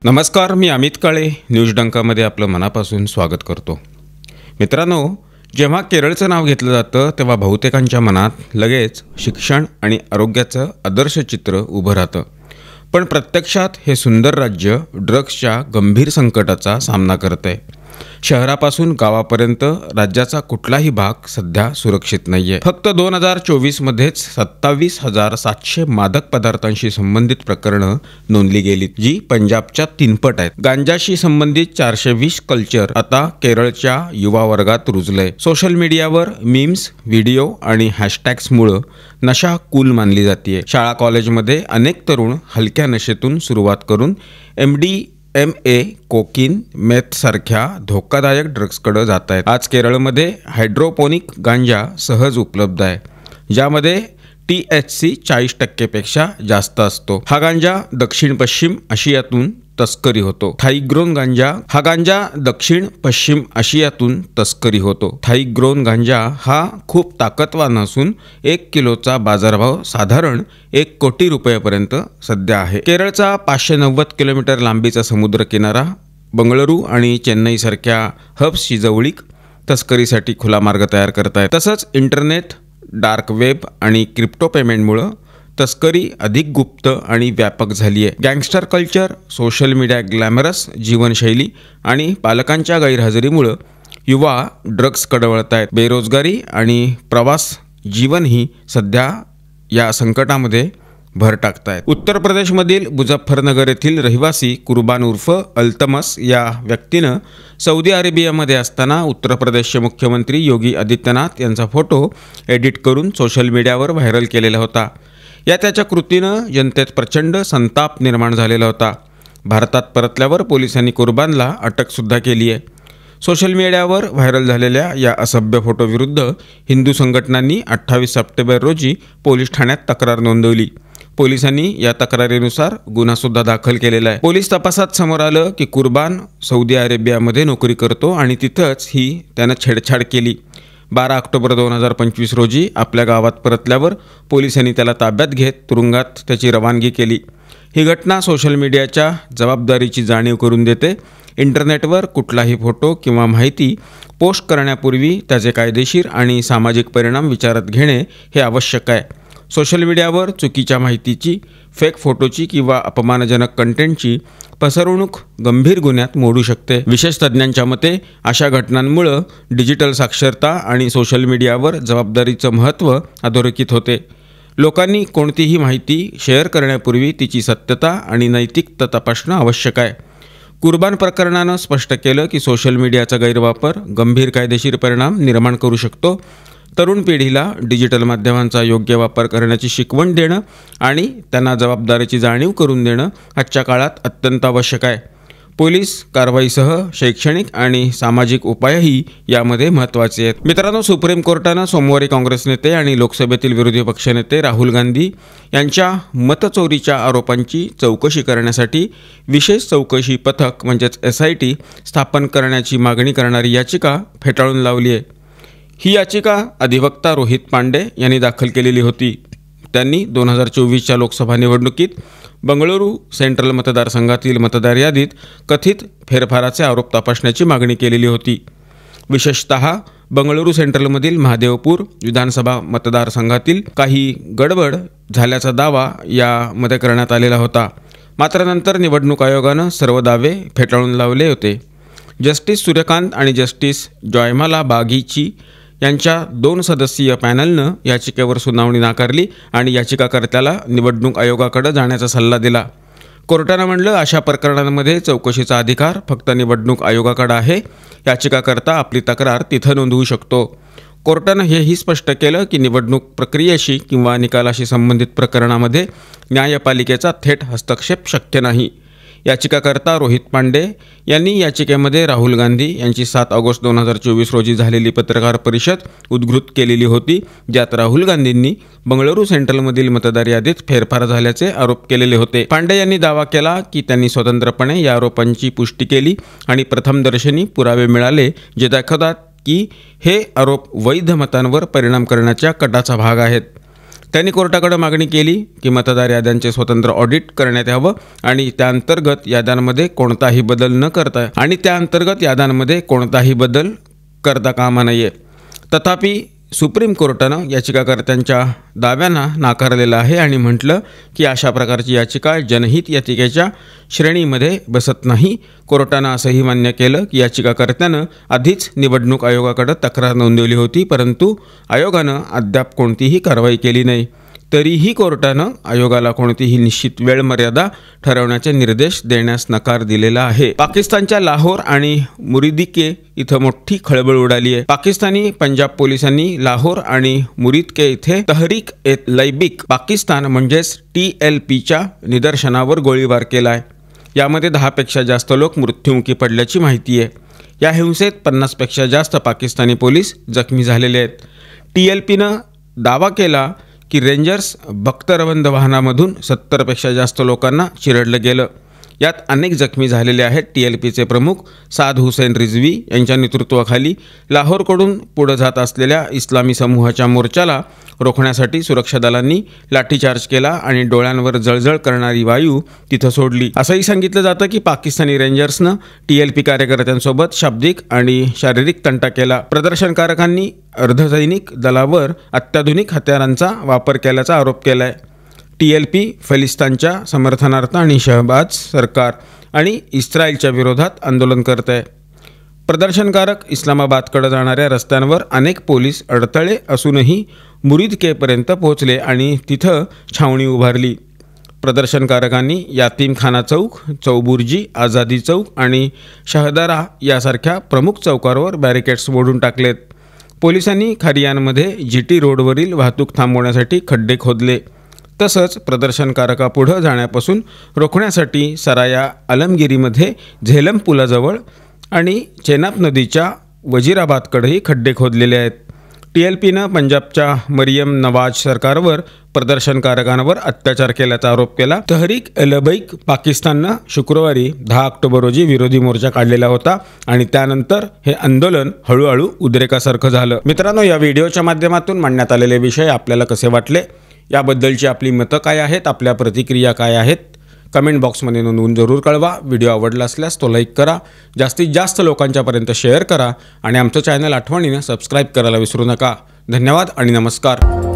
नमस्कार, मी अमित काळे न्यूज डंकामध्ये आपलं मनापासून स्वागत करतो. मित्रांनो, जेव्हा केरळचं नाव घेतलं जातं तेव्हा बहुतेकांच्या मनात लगेच शिक्षण आणि आरोग्याचं आदर्श चित्र उभं राहतं. पण प्रत्यक्षात हे सुंदर राज्य ड्रग्सच्या गंभीर संकटाचा सामना करत आहे. शहरापासून गावापर्यंत राज्याचा कुठलाही भाग सध्या सुरक्षित नाहीये. फक्त 2024मध्येच 27,700 मादक पदार्थांशी संबंधित प्रकरणं नोंदली गेली, जी पंजाबच्या 3 पट आहेत. गांजाशी संबंधित 420 कल्चर आता केरळच्या युवा वर्गात रुजलंय. सोशल मीडियावर मीम्स, व्हिडिओ आणि हॅशटॅग्समुळं नशा कूल मानली जाते. शाळा कॉलेजमध्ये अनेक तरुण हलक्या नशेतून सुरुवात करून MDMA, कोकीन, मेथ सारख्या धोकादायक ड्रग्सकडे जात आहेत. आज केरळमध्ये हायड्रोपोनिक गांजा सहज उपलब्ध आहे, ज्यामध्ये THC 40% जास्त असतो. हा गांजा दक्षिण पश्चिम आशियातून तस्करी होतो. थाईग्रोन गांजा हा खूप ताकदवान असून 1 किलोचा बाजारभाव साधारण 1 कोटी रुपयापर्यंत सध्या आहे. केरळचा 590 किलोमीटर लांबीचा समुद्र किनारा बंगळुरू आणि चेन्नई सारख्या हब्सची जवळीक तस्करीसाठी खुला मार्ग तयार करत आहे. तसंच इंटरनेट, डार्क वेब आणि क्रिप्टो पेमेंटमुळं तस्करी अधिक गुप्त आणि व्यापक झाली आहे. Gangster culture, social media, glamorous जीवनशैली आणि पालकांच्या गैरहजेरीमुळं युवा ड्रग्सकडे वळत आहेत. बेरोजगारी आणि प्रवास जीवनही सध्या या संकटामध्ये भर टाकत आहेत. उत्तर प्रदेशमधील मुझफ्फरनगर येथील रहिवासी कुर्बान उर्फ अल्तमस या व्यक्तीनं सौदी अरेबियामध्ये असताना उत्तर प्रदेशचे मुख्यमंत्री योगी आदित्यनाथ यांचा फोटो एडिट करून सोशल मीडियावर व्हायरल केलेला होता. या त्याच्या कृतीनं जनतेत प्रचंड संताप निर्माण झालेला होता. भारतात परतल्यावर पोलिसांनी कुर्बानला अटकसुद्धा केली आहे. सोशल मीडियावर व्हायरल झालेल्या या असभ्य फोटोविरुद्ध हिंदू संघटनांनी 28 सप्टेंबर रोजी पोलीस ठाण्यात तक्रार नोंदवली. पोलिसांनी या तक्रारीनुसार गुन्हासुद्धा दाखल केलेला आहे. पोलीस तपासात समोर आलं की कुर्बान सौदी अरेबियामध्ये नोकरी करतो आणि तिथंच त्यानं छेडछाड केली. 12 ऑक्टोबर 2025 रोजी आपल्या गावात परतल्यावर पोलिसांनी त्याला ताब्यात घेत तुरुंगात त्याची रवानगी केली. ही घटना सोशल मीडियाच्या जबाबदारीची जाणीव करून देते. इंटरनेटवर कुठलाही फोटो किंवा माहिती पोस्ट करण्यापूर्वी त्याचे कायदेशीर आणि सामाजिक परिणाम विचारात घेणे हे आवश्यक आहे. सोशल मीडियावर चुकीच्या माहितीची, फेक फोटोची किंवा अपमानजनक कंटेंटची पसरवणूक गंभीर गुन्ह्यात मोडू शकते. विशेष तज्ज्ञांच्या मते अशा घटनांमुळं डिजिटल साक्षरता आणि सोशल मीडियावर जबाबदारीचं महत्त्व अधोरेखित होते. लोकांनी कोणतीही माहिती शेअर करण्यापूर्वी तिची सत्यता आणि नैतिकता तपासणं आवश्यक आहे. कुर्बान प्रकरणानं स्पष्ट केलं की सोशल मीडियाचा गैरवापर गंभीर कायदेशीर परिणाम निर्माण करू शकतो. तरुण पिढीला डिजिटल माध्यमांचा योग्य वापर करण्याची शिकवण देणं आणि त्यांना जबाबदारीची जाणीव करून देणं आजच्या काळात अत्यंत आवश्यक आहे. पोलीस कारवाईसह शैक्षणिक आणि सामाजिक उपायही यामध्ये महत्त्वाचे आहेत. मित्रांनो, सुप्रीम कोर्टानं सोमवारी काँग्रेस नेते आणि लोकसभेतील विरोधी पक्षनेते राहुल गांधी यांच्या मतचोरीच्या आरोपांची चौकशी करण्यासाठी विशेष चौकशी पथक म्हणजेच SIT स्थापन करण्याची मागणी करणारी याचिका फेटाळून लावली आहे. ही याचिका अधिवक्ता रोहित पांडे यांनी दाखल केलेली होती. त्यांनी 2024च्या लोकसभा निवडणुकीत बंगळुरू सेंट्रल मतदारसंघातील मतदार यादीत कथित फेरफाराचे आरोप तपासण्याची मागणी केलेली होती. विशेषतः बंगळुरू सेंट्रलमधील महादेवपूर विधानसभा मतदारसंघातील काही गडबड झाल्याचा दावा यामध्ये करण्यात आलेला होता. मात्र नंतर निवडणूक आयोगानं सर्व दावे फेटाळून लावले होते. जस्टिस सूर्यकांत आणि जस्टिस जॉयमाला बागीची यांच्या 2 सदस्यीय पॅनलनं याचिकेवर सुनावणी नाकारली आणि याचिकाकर्त्याला निवडणूक आयोगाकडे जाण्याचा सल्ला दिला. कोर्टानं म्हणलं, अशा प्रकरणांमध्ये चौकशीचा अधिकार फक्त निवडणूक आयोगाकडे आहे. याचिकाकर्ता आपली तक्रार तिथं नोंदवू शकतो. कोर्टानं हेही स्पष्ट केलं की निवडणूक प्रक्रियेशी किंवा निकालाशी संबंधित प्रकरणामध्ये न्यायपालिकेचा थेट हस्तक्षेप शक्य नाही. याचिकाकर्ता रोहित पांडे यांनी याचिकेमध्ये राहुल गांधी यांची 7 ऑगस्ट 2024 रोजी झालेली पत्रकार परिषद उद्धृत केलेली होती, ज्यात राहुल गांधींनी बंगळुरू सेंट्रलमधील मतदार यादीत फेरफार झाल्याचे आरोप केलेले होते. पांडे यांनी दावा केला की त्यांनी स्वतंत्रपणे या आरोपांची पुष्टी केली आणि प्रथमदर्शनी पुरावे मिळाले जे दाखवतात की हे आरोप वैध मतांवर परिणाम करण्याच्या कटाचा भाग आहेत. त्यांनी कोर्टाकडे मागणी केली की मतदार याद्यांचे स्वतंत्र ऑडिट करण्यात यावं आणि त्याअंतर्गत याद्यांमध्ये कोणताही बदल करता कामा नये। तथापि सुप्रीम कोर्टानं याचिकाकर्त्यांच्या दाव्यांना नाकारलेलं आहे आणि म्हटलं की अशा प्रकारची याचिका जनहित याचिकेच्या श्रेणीमध्ये बसत नाही। कोर्टानं असंही मान्य केलं की याचिकाकर्त्यानं आधीच निवडणूक आयोगाकडे तक्रार नोंदवली होती, परंतु आयोगानं अद्याप कोणतीही कारवाई केली नाही। तरीही कोर्टानं आयोगाला कोणतीही निश्चित वेळ मर्यादा ठरवण्याचे निर्देश देण्यास नकार दिलेला आहे। पाकिस्तानच्या लाहोर आणि मुरिदके इथं मोठी खळबळ उडाली आहे। पाकिस्तानी पंजाब पोलिसांनी लाहोर आणि मुरिदके इथे तहरीक ए लैबिक पाकिस्तान म्हणजेच TLPच्या निदर्शनावर गोळीबार केलाय। यामध्ये 10 पेक्षा जास्त लोक मृत्युमुखी पडल्याची माहिती आहे। या हिंसेत 50 पेक्षा जास्त पाकिस्तानी पोलीस जखमी झालेले आहेत। TLPनं दावा केला की रेंजर्स बख्तरबंद वाहनामधून 70 पेक्षा जास्त लोकांना चिरडलं गेलं। यात अनेक जखमी झालेले आहेत। TLPचे प्रमुख साद हुसेन रिझवी यांच्या नेतृत्वाखाली लाहोरकडून पुढे जात असलेल्या इस्लामी समूहाच्या मोर्चाला रोखण्यासाठी सुरक्षा दलांनी लाठीचार्ज केला आणि डोळ्यांवर जळजळ करणारी वायू तिथं सोडली। असंही सांगितलं जातं की पाकिस्तानी रेंजर्सनं TLP कार्यकर्त्यांसोबत शाब्दिक आणि शारीरिक तंटा केला। प्रदर्शनकारांनी अर्धसैनिक दलावर अत्याधुनिक हत्यारांचा वापर केल्याचा आरोप केलाय। TLP फलिस्तानच्या समर्थनार्थ आणि शहबाज सरकार आणि इस्रायलच्या विरोधात आंदोलन करत आहे। प्रदर्शनकारक इस्लामाबादकडे जाणाऱ्या रस्त्यांवर अनेक पोलीस अडथळे असूनही मुरिदकेपर्यंत पोहोचले आणि तिथं छावणी उभारली। प्रदर्शनकारांनी यातीमखाना चौक, चौबुर्जी, आझादी चौक आणि शहदारा यासारख्या प्रमुख चौकांवर बॅरिकेड्स मोडून टाकलेत। पोलिसांनी खारियानमध्ये GT रोडवरील वाहतूक थांबवण्यासाठी खड्डे खोदले। तसंच प्रदर्शनकारांपुढे जाण्यापासून रोखण्यासाठी सराया आलमगिरीमध्ये झेलम पुलाजवळ आणि चेनाब नदीच्या वजीराबादकडेही खड्डे खोदलेले आहेत। TLPनं पंजाबच्या मरियम नवाज सरकारवर प्रदर्शनकारांवर अत्याचार केल्याचा आरोप केला। तहरीक ए लबैक पाकिस्ताननं शुक्रवारी 10 ऑक्टोबर रोजी विरोधी मोर्चा काढलेला होता आणि त्यानंतर हे आंदोलन हळूहळू उद्रेकासारखं झालं। मित्रांनो, या व्हिडिओच्या माध्यमातून मांडण्यात आलेले विषय आपल्याला कसे वाटले, याबद्दलची आपली मतं काय आहेत, आपल्या प्रतिक्रिया काय आहेत, कमेंट बॉक्समध्ये नोंदवून जरूर कळवा। व्हिडिओ आवडला असल्यास तो लाईक करा, जास्तीत जास्त लोकांच्यापर्यंत शेअर करा आणि आमचं चॅनल आठवणीने सबस्क्राईब करायला विसरू नका। धन्यवाद आणि नमस्कार।